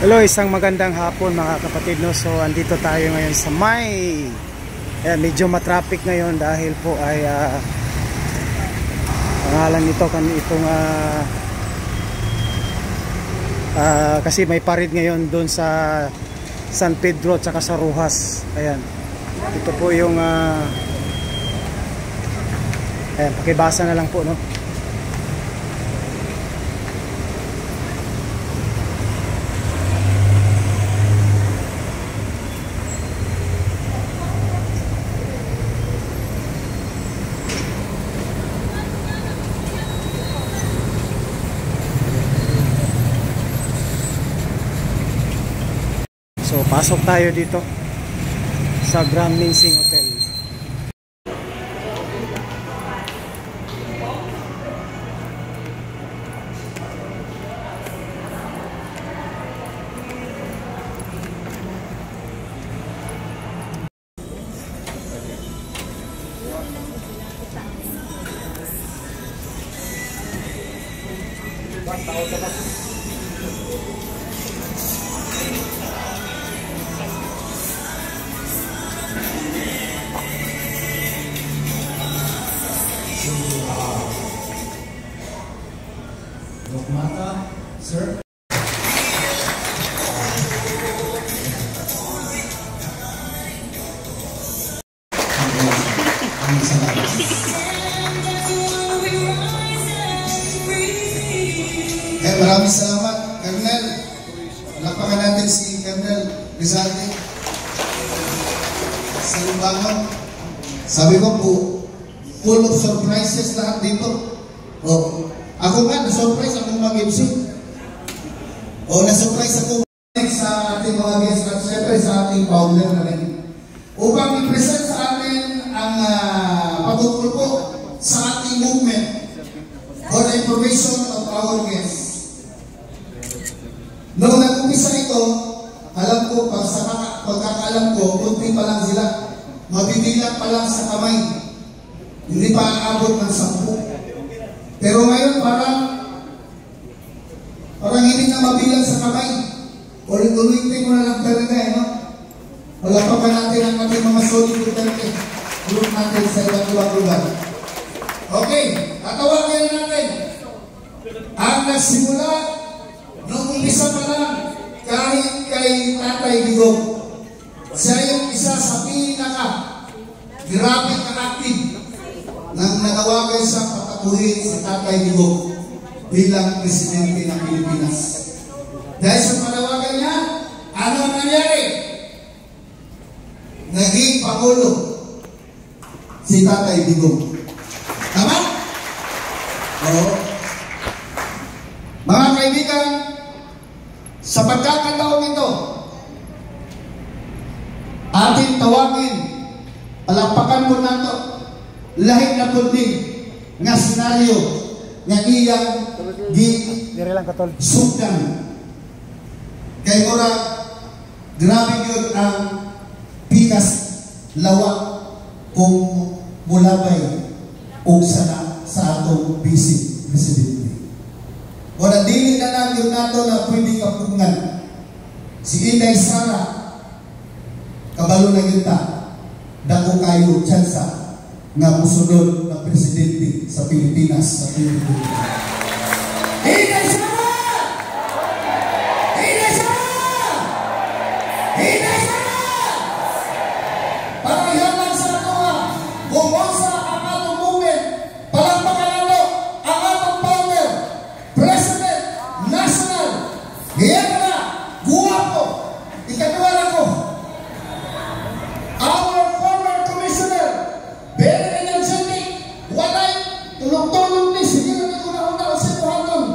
Hello, isang magandang hapon mga kapatid, no? So andito tayo ngayon sa May. Medyo matraffic ngayon dahil po ay pangalan nito itong kasi may parade ngayon doon sa San Pedro at saka sa Rojas. Ayan. Ito po yung ayan, pakibasa na lang po, no? So pasok tayo dito sa Grand Minsing Hotel. Mata, sir. Maraming salamat, Colonel. Lapakan natin si Colonel Rizalde sa Lumbangon. Sabi ko po, full of surprises lahat dito. Ako nga, na-surprise akong mag-MC. Na-surprise ako sa ating mga guests at syempre sa ating founder na rin. Upang i-present sa atin ang pagtutulong po sa ating movement for the information of our guests. Noong nag-umpisa ito, alam ko, pagkakaalam ko, kunti pa lang sila. Mabibilang pa lang sa kamay. Hindi pa aabot ng 10. Pero ngayon parang hindi na mabilang sa kamay. Ulit-ulitin mo na lang talaga, no? Wala pa natin ang ating mga solid Duterte. Group natin sa ibang lugar. Okay, tatawagan natin ang nagsimula noong umpisa pa lang kahit kay Tatay Digong. Siya yung isa sa grabe ka-active nang nanawagan siya patakuhin si Tatay Digong bilang presidente ng Pilipinas. Dahil sa panawagan niya, ano ang nangyari? Naging Pangulo si Tatay Digong. Tama? Oo. Mga kaibigan, sa pagkakataong ito, ating tawagin, palakpakan mo na ito, lahit na kunding nga senaryo nga iyang sugdan. Kay mura, grabe yun ang pikas lawak kung mulabay o sana sa atong vice presidente. O nadili na lang yun nato na pwede kapungan si Inday Sara kabalo na yun ta dako kayo tsansa nga musunod na presidente sa Pilipinas sa Pilipinas. Inday Sara! Inday Sara! Inday Sara! Pagkihaman sa atoa, bumosa ang atong movement, palakpakan nato ang atong founder, President National, Hiyara, guwapo, ikatuwa na ko, our former commissioner, very energetic, walay, tulong-tulong ni, sige na ko na una o sinuhanon.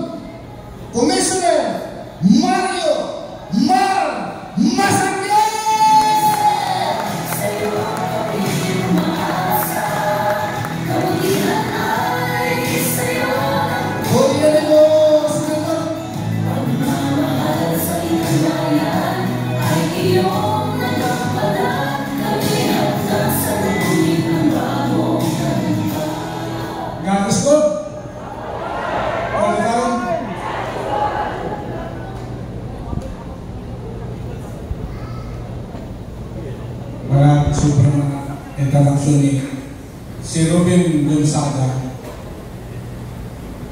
sobrang interaksyon ni si Ruben Gonzaga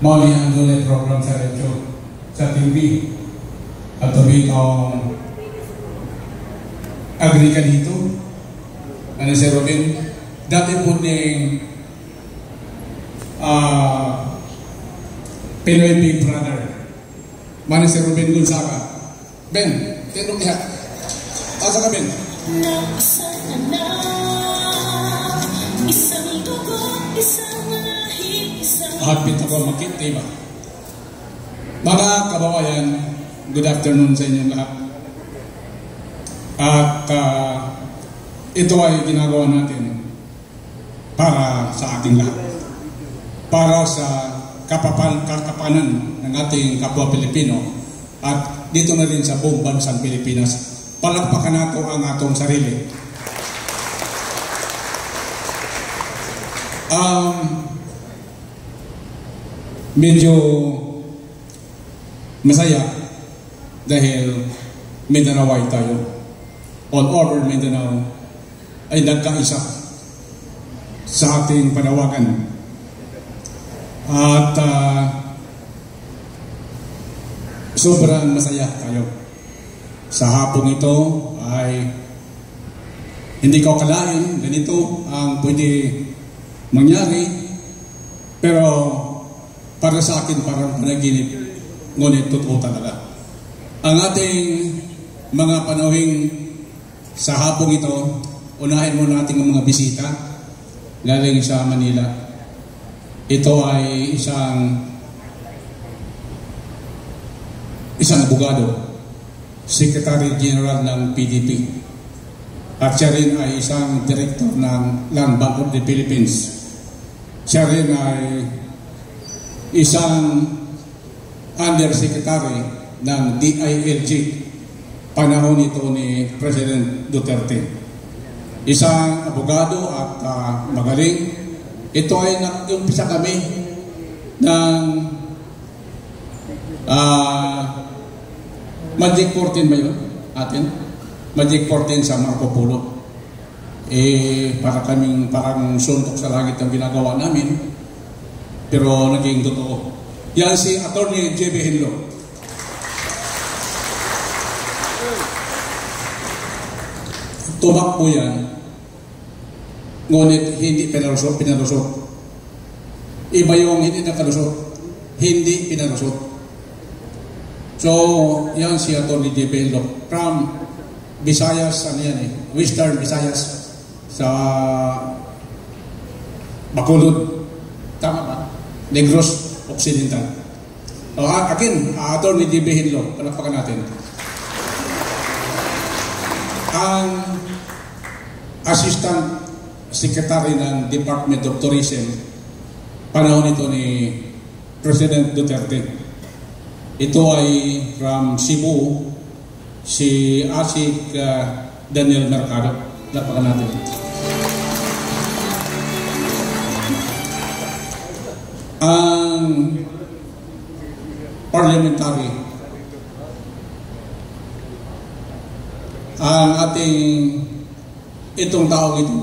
muli ang dulit program sa radio sa TV at tuloy kong agree ka dito. Ano si Ruben? Dati po ni Pinoy Big Brother. Mana si Ruben Gonzaga. Ben, tinong niya. Asa ka, Ben? Hapit ako makit, diba? Mga kababayan, good afternoon sa inyong lahat. At ito ay ginagawa natin para sa ating lahat. Para sa kakapanan ng ating kapwa Pilipino at dito na rin sa buong bansang Pilipinas. Palakpakan nato ang atong sarili. Medyo masaya dahil Mindanaway tayo. All over Mindanao ay nagkaisa sa ating panawagan. At sobrang masaya tayo. Sa hapong ito ay hindi ko akalain ganito ang pwede mangyari, pero para sa akin parang panaginip, ngunit totoo talaga. Ang ating mga panahing sa hapong ito, unahin muna natin ang mga bisita galing sa Manila. Ito ay isang abogado, Secretary General ng PDP. At siya rin ay isang Director ng Land Bank of the Philippines. Siya rin ay isang Undersecretary ng DILG panahon ito ni President Duterte. Isang abogado at magaling. Ito ay nag-umpisa kami ng Magic 14 ba yun? Atin? Magic 14 sa Marco Polo. Parang suntok sa langit ang ginagawa namin. Pero naging totoo. Yan si Attorney J.B. Henlo. Tumakbo yan. Ngunit hindi pinalusot. Iba yung hindi nakalusot. Hindi pinalusot. So, yan si Atty. J.B. Henlo from Visayas, Western Visayas sa Bacolod. Tama ba? Negros Occidental. Akin, Atty. J.B. Henlo, palakpakan natin. Ang Assistant Secretary ng Department of Tourism panahon ito ni President Duterte. Ito ay from Cebu, si Asik Daniel Mercado. Lapakan natin. Ang parliamentary, ang ating itong taong ito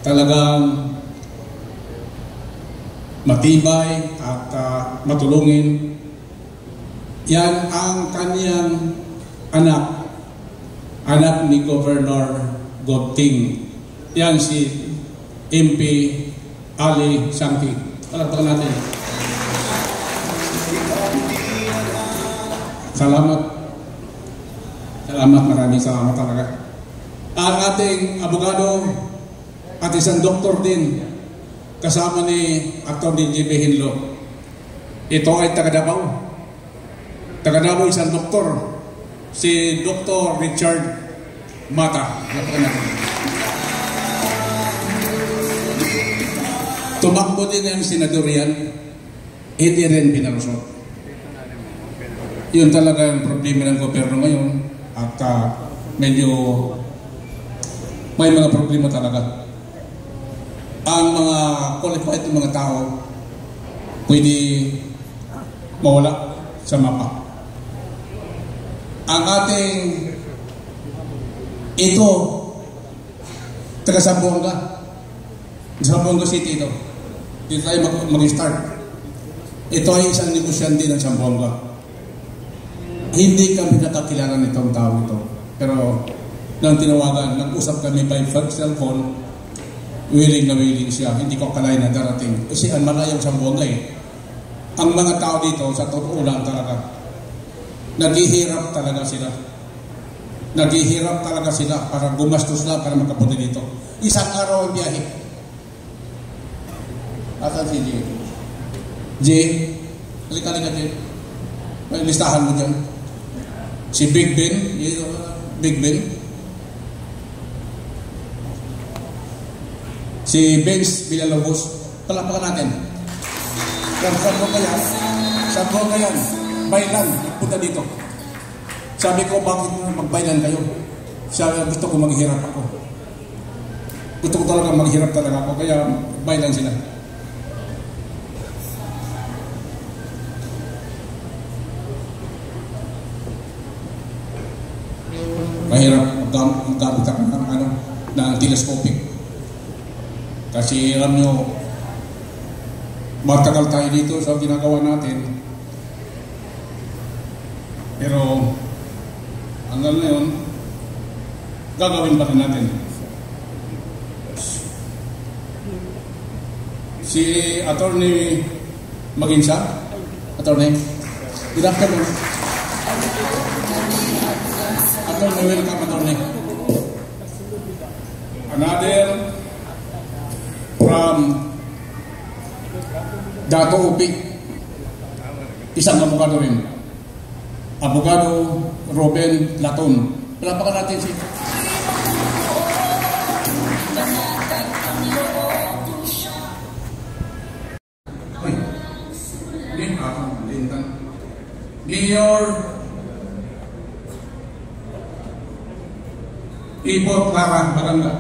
talagang matibay at matulungin. Yan ang kanyang anak ni Governor Godting. Yan si MP Ali Sangki. Palakpakan natin. Salamat. Maraming salamat talaga. Ang ating abogado at isang doktor din kasama ni Atty. J.B. Henlo. Ito ay taga Davao, isang doktor, si Dr. Richard Mata. Tumakbo din ang senador yan, hindi rin pinalusot. Yun talaga ang problema ng gobyerno ngayon at medyo may mga problema talaga. Ang mga qualified ng mga tao pwede mawala sa mapa. Ang ating ito taga Zamboanga City ito. Dito tayo mag-start. Ito ay isang negosyante ng Zamboanga. Hindi kami nakakilala nitong tao ito. Pero nang tinawagan, nag-usap kami by cellphone, willing na willing siya. Hindi ko akalain na darating. Kasi ang malayang Zamboanga eh. Ang mga tao dito, sa totoo lang talaga, naghihirap talaga sila. Naghihirap talaga sila para gumastos lang para makapunta dito. Isang araw ang biyahe. Asan si Jay? Jay? Halika, Jay. May listahan mo dyan. Si Big Ben. Big Ben. Si Benz Villalobos. Palapakan natin. Saan mo kaya? Bailan. Punta dito. Sabi ko, bakit magbailan kayo? Sabi, gusto ko maghirap ako. Gusto ko talaga maghirap talaga ako. Kaya bailan sila. Mahirap maggamit ako ng telescopic. Kasi alam nyo, matagal tayo dito sa ginagawa natin. Pero hanggang ngayon, gagawin pa rin natin. Si Attorney Maginsa, Attorney, good afternoon. Attorney, welcome, Attorney. Another from Dato Upi, isang abogado rin. Abogado Ruben Laton. Palapakan natin si Mayor Ibo Clara Maganda.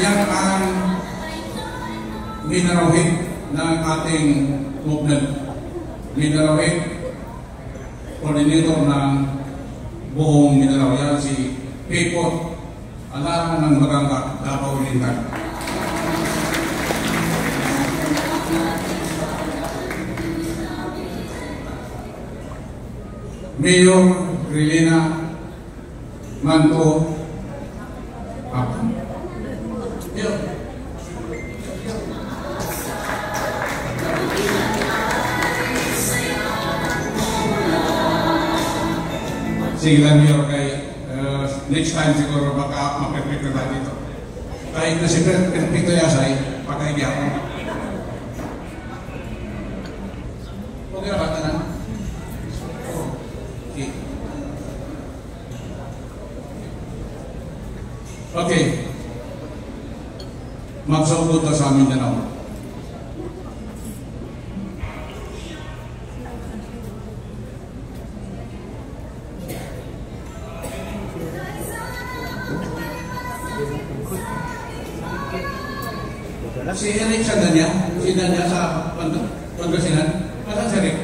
Yan ang mineral head ng ating movement. Mineral head, coordinator ng buong mineral. Yan si Pipot, alaman ng Barangay Davao Oriental. Mayor Relina Manto Apan. Sige lang, Mayor, kay next time siguro baka ma-perfect na tayo dito. Kahit na si perfecto yasay, pagkaigi ako. Okay na ba ito na? Okay. Okay. Magsabot na sa amin na ako. Si Eric sa Danya, sa Pangasinan. Asan si Eric?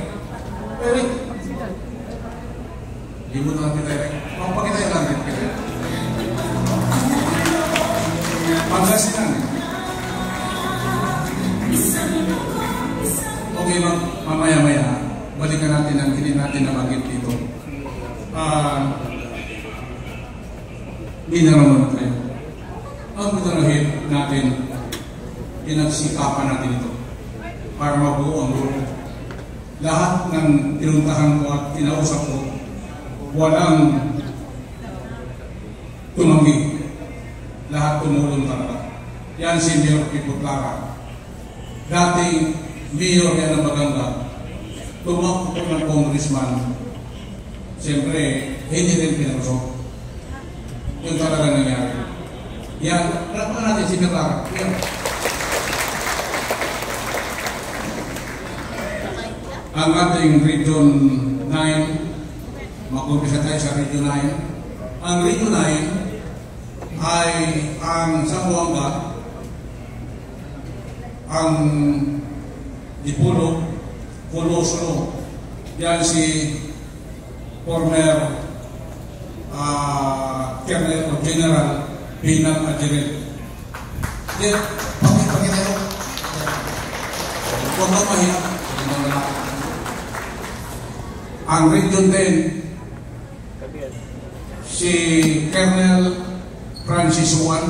Eric? Hindi mo naman kita, Eric. Pakita yung lang, Eric. Pangasinan. Okay, mamaya-maya, balikan natin ang hindi natin nabagit dito. Hindi na naman tayo. Ang pinarahin natin, pinagsikapan natin ito para mabuo ang grupo. Lahat ng tinuntahan ko at kinausap ko, walang tumanggi. Lahat tumulong talaga. Yan si Mayor Pipo Clara. Dating Mayor yan ng Maganda, tumakbo ko ng congressman. Siyempre, hindi rin pinarusok. Yun talaga nangyari. Yan, lahat natin si Mayor Clara. Yan. Ang ating Region 9, mag-umpisa tayo sa Region 9. Ang Region 9 ay ang Zamboanga, ang Dipolo, Coloslo. Yan si former Colonel o General Binang Adjeret. Pakita mo. Huwag mo mahirap. Ang Region 10, si Colonel Francis Juan,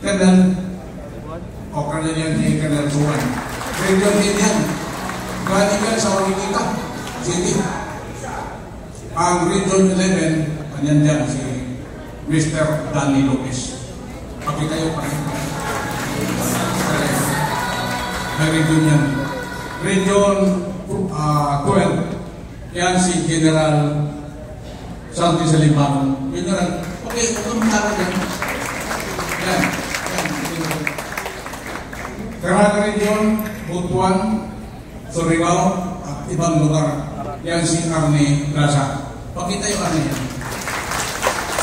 Colonel yan si Colonel Juan. Region 10 yan. Galing yan sa Orikita City. Ang Region 11, kanyan dyan si Mr. Danny Lopez. Pakita yung pakita. Region yan. Region 12, yan si General Santi Salimano. General, okay, kung tawag yan. Yan. Caraga Region, Butuan, Surigao, at ibang lugar. Yan si Arne Plaza. Pakita yung Arne yan.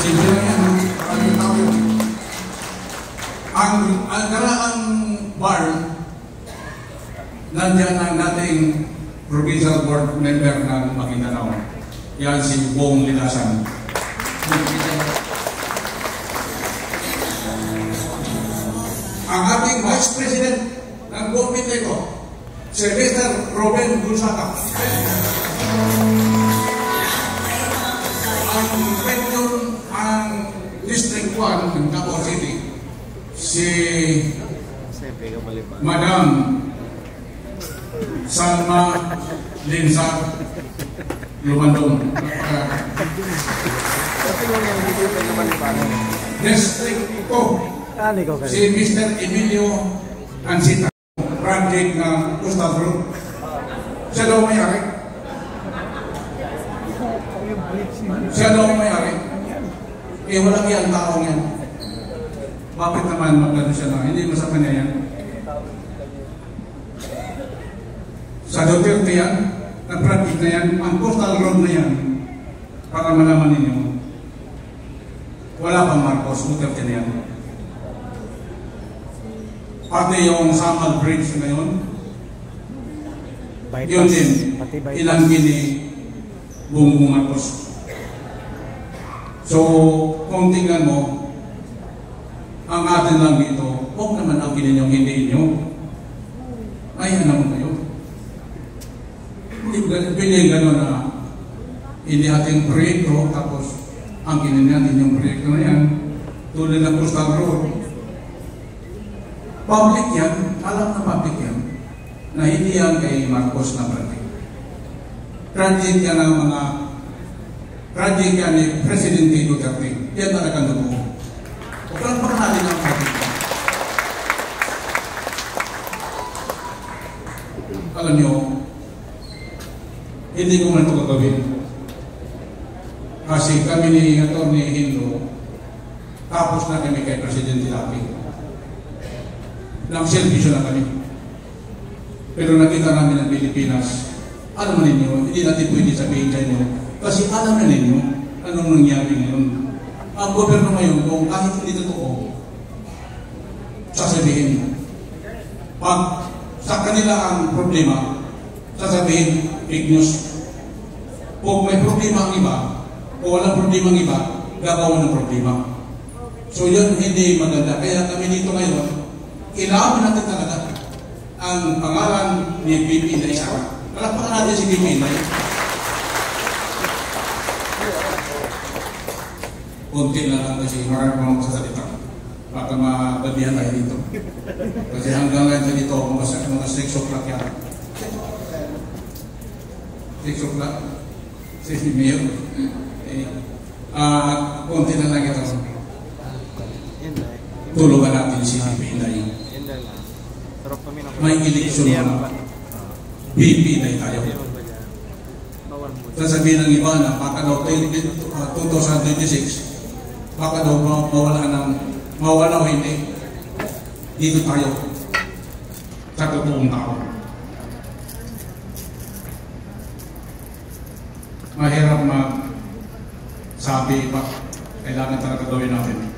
Simple lang yan. Maraming tao yun. Ang karaang bar, nandiyan ang dating provincial board member ng Maguindanao. Yan si Bong Lidasan. Ang ating Vice President ng komite ko, si Mr. Robin Gonzaga. Ang region, ang District 1 ng Davao City, si Madam Salma Linsa Lumandong. District 2, si Mr. Emilio Ansita, project ng Coastal Group. Siya daw may-ari. Walang yan taong yan. Bakit naman magano siya na? Hindi mo sa kanya yan. Sa Duterte yan, na project na yan, ang Coastal Road na yan, para malaman ninyo, wala pang Marcos, Duterte na yan. Pati yung Samal Bridge ngayon, yun din, ilangin ni Bongbong Marcos. So, kung tingnan mo, ang atin lang dito, huwag naman ang kininyong hindi inyo. Ayan naman kayo. Hindi gano'n na hindi ating proyekto, tapos ang kininyong yung proyekto na yan, tulad ng Coastal Road. Public yan, alam na public yan, na hindi yan kay Marcos na project. Project yan ng mga project yan ni Presidente Duterte. Yan talagang dugo. Huwag pa natin ang project. Alam nyo, hindi ko man ito gagawin. Kasi kami ni Atty. Hindo, tapos na kami kay Presidente Lapi. Nag-selfie na kami. Pero nakita namin ang Pilipinas. Alam ninyo, hindi natin pwede sabihin sa inyo. Kasi alam na ninyo anong nangyari ngayon. Ang gobyerno ngayon, kung kahit hindi totoo, sasabihin. Pag sa kanila ang problema, sasabihin, fake news. Kung may problema ang iba, o walang problema ang iba, gagawa ng problema. So yun, hindi maganda. Kaya kami dito ngayon, kailangan natin talaga ang pangalan ni BP Inday Sara. Palakpakan natin si BP Inday. Kunti lang lang kasi marami pa mga sasalita. Baka mabadihan tayo dito. Kasi hanggang ngayon dito, mga 6 o'clock yan. 6 o'clock. 6 Mayor. Kunti lang lang ito. Tulungan natin si BP Inday. May eleksyon na BP Inday tayo. Sasabihin ng iba na baka daw 2026 baka daw mawala o hindi. Dito tayo sa totoong tao. Mahirap sabi pa, kailangan talaga gawin natin.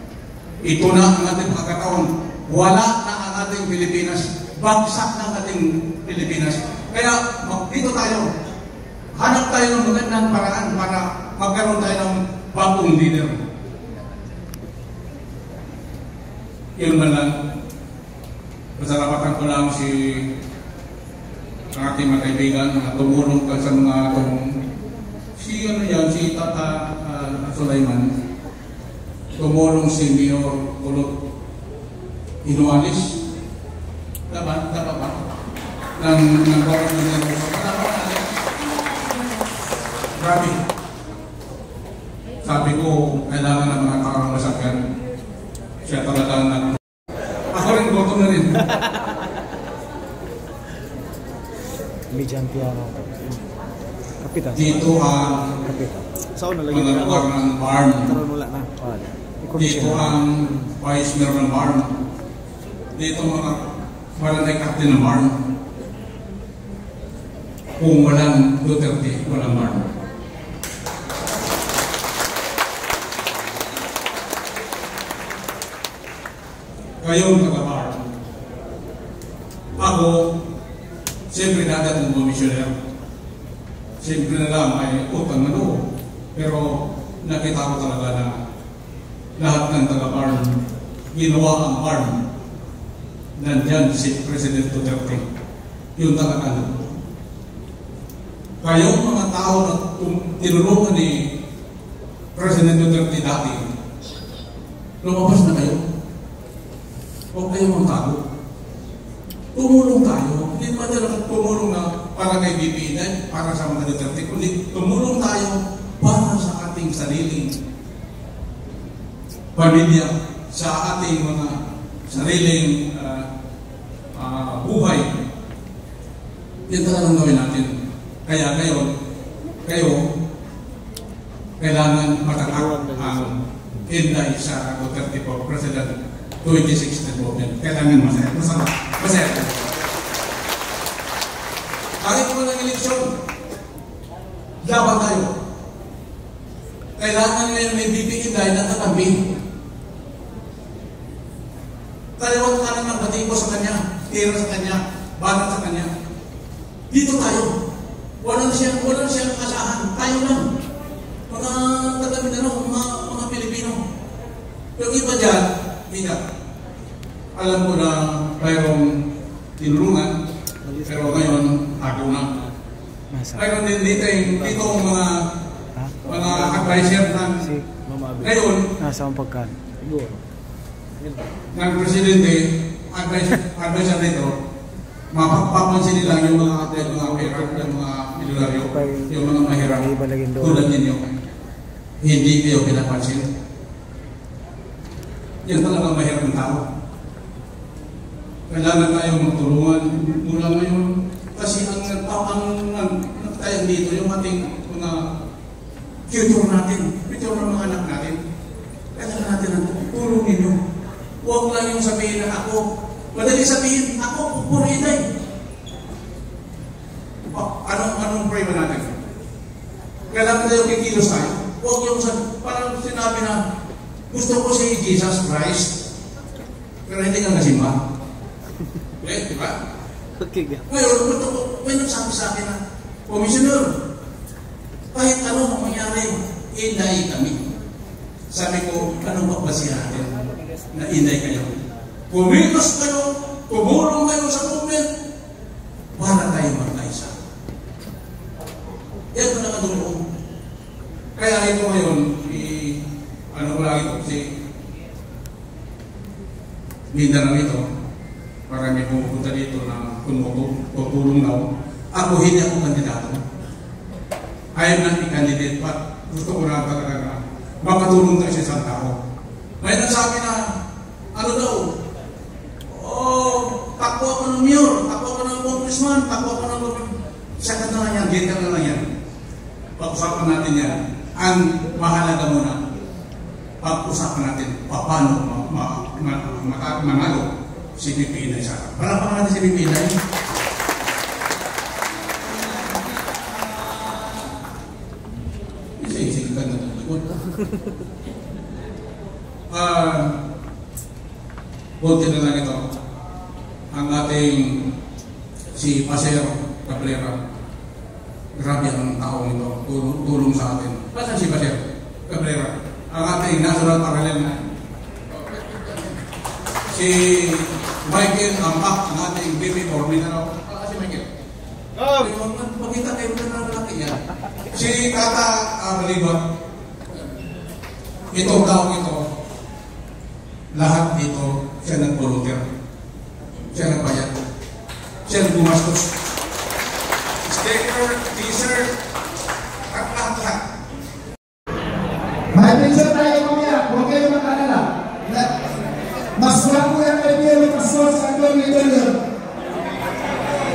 Ito na ang ating pagkakataon. Wala na ang ating Pilipinas. Bagsak na ang ating Pilipinas. Kaya dito tayo. Hanap tayo ng magandang paraan para magkaroon tayo ng bagong leader. Yun man lang, pasalamatan ko lang si ang ating mga kaibigan na tumulong ka sa mga si Tata Sulaiman, tumulong si Mayor Kulot Inualis, dapat ba? Ng government ng grabe. Sabi ko, kailangan ng mga taong masakyan. Siya talaga na. Ako rin, boto na rin. Lijantiano. Kapitan. Dito ang mga lugar ng barn. Dito ang vice mayor ng barn. Dito mga barangay captain ng barn. Kung walang Duterte, walang barn. Kayong taga-barn. Ako, siyempre dadat ng komisyoner. Siyempre na lang ay utang na loob. Pero nakita ko talaga na lahat ng taga-barn, ginawa ang barn. Nandyan si President Duterte. Yung talaga. Kayong mga tao na tinulungan ni President Duterte dati, lumabas na kayo. Huwag kayong magtago. Tumulong tayo. Hindi pa talaga tumulong na para kay BPI, para sa mga Duterte, kundi tumulong tayo para sa ating sariling pamilya, sa ating mga sariling buhay. Yan talagang gawin natin. Kaya ngayon, kayo, kailangan matakak ang Inday sa Duterte po, President 2016 movement. Kailangan masaya. Kahit mo ng eleksyon, laban tayo. Kailangan ngayon may BPI dahil nakatabi. Talawat ka ng bating ko sa kanya, tira sa kanya, banat sa kanya. Dito tayo. Walang siyang kasahan. Tayo lang. Mga taga-Mindanao, mga Pilipino. Yung iba dyan, alam ko na mayroong tinulungan, pero ngayon, ako na. Mayroon din dito mga advisor ng ngayon, ng presidente, advisor dito, mapapansin nila yung mga mahirap, yung mga milyonaryo, yung mga mahirap, tulad ninyo. Hindi kayo pinapansin. Yan talaga mahirap ng tao. Kailangan tayong magtulungan mula ngayon. Kasi ang nagtayang dito, yung ating mga future natin, future ng mga anak natin. Kailangan natin ang tulong ninyo. Huwag lang yung sabihin na ako. Madali sabihin, ako, puro Inday. Anong pray ba natin? Kailangan tayo kikilos tayo. Huwag yung parang sinabi na gusto ko si Jesus Christ, pero hindi ka nasimba. Okay, di ba? Ngayon, may nagsabi sa akin na, Commissioner, kahit ano mangyari, Inday kami. Sabi ko, anong pagbasihan natin na Inday kayo? Kumilos kayo, tumulong kayo sa movement, para tayo magkaisa. Yan ko nakatulong. Kaya ito ngayon, ano ko lagi ito kasi Mindanao ito, marami pumunta dito na tutulong daw. Ako hindi ako kandidato. Ayaw na i-candidate, but gusto ko na talaga na makatulong tayo sa isang tao. May nagsabi na, ano daw, takbo ako ng mayor, takbo ako ng congressman, takbo ako ng second na lang yan, gate na lang yan. Pag-usapan natin yan. Ang mahalaga muna, pag-usapan natin paano manalo si Pipinay sa harap. Palapakan natin si Pipinay. Isig-isig ka na nalikod. Bunti na lang ito. Ang ating si Paseo Cabrera. Grabe ang taong ito. Tulong sa atin. Basta si Paseo. Cabrera, ang ating national parallel na. Si Michael Ampak, ang ating VP for Mindanao. Si Michael. Makita kayo na lalaki yan. Si Tata Maliba. Ito daw ito. Lahat dito, siya nag-volunteer. Siya nagbayad. Siya nag-gumastos. Sticker, t-shirt, at lahat-lahat. May picture tayo mamaya, huwag kayo makalala. Mas wako yan kay Piero Pastor sa Atty. General.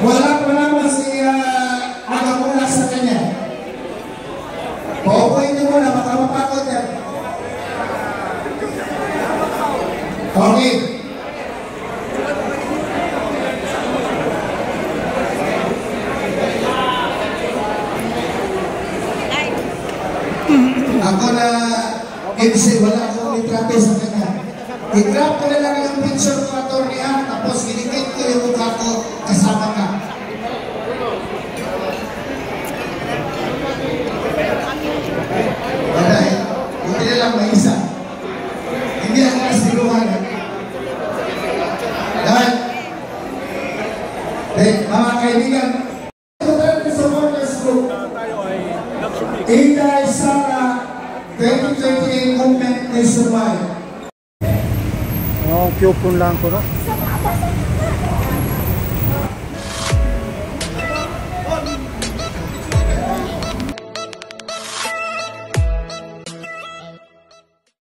Wala pa naman si Agamula sa kanya. Paupuin niyo muna, baka mapakot yan. Okay. Ako na MC, wala akong litrato sa kanya. I-grab ko na lang yung picture ko ato niya, tapos inikit ko yung mukha ko kasama ka. Wala eh. Hindi na lang maisa. Hindi ang kasiluhan. Dahil, mga kaibigan, supporters group, Inday Sara 2028 Movement Nationwide. Oh, coupon lang ko, no?